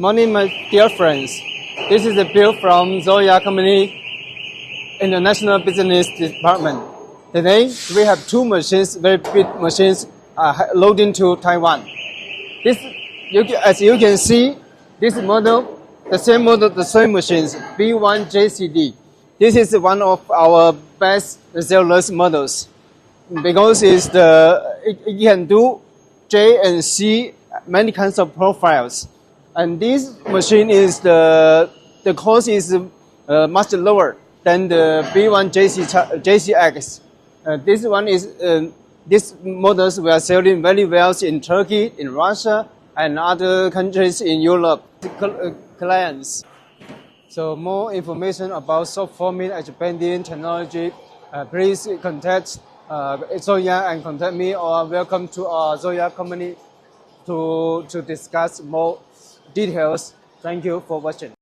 Morning, my dear friends. This is a bill from Zoya Company International Business Department. Today, we have two machines, very big machines, loading to Taiwan. As you can see, this model, the same machines, B1JCD. This is one of our best sellers models because it can do J and C many kinds of profiles. And this machine is the cost is much lower than the B1JCX. These models we are selling very well in Turkey, in Russia, and other countries in Europe. Clients. So more information about soft forming edge bending technology, please contact Zoya and contact me, or welcome to our Zoya company to discuss more details. Thank you for watching.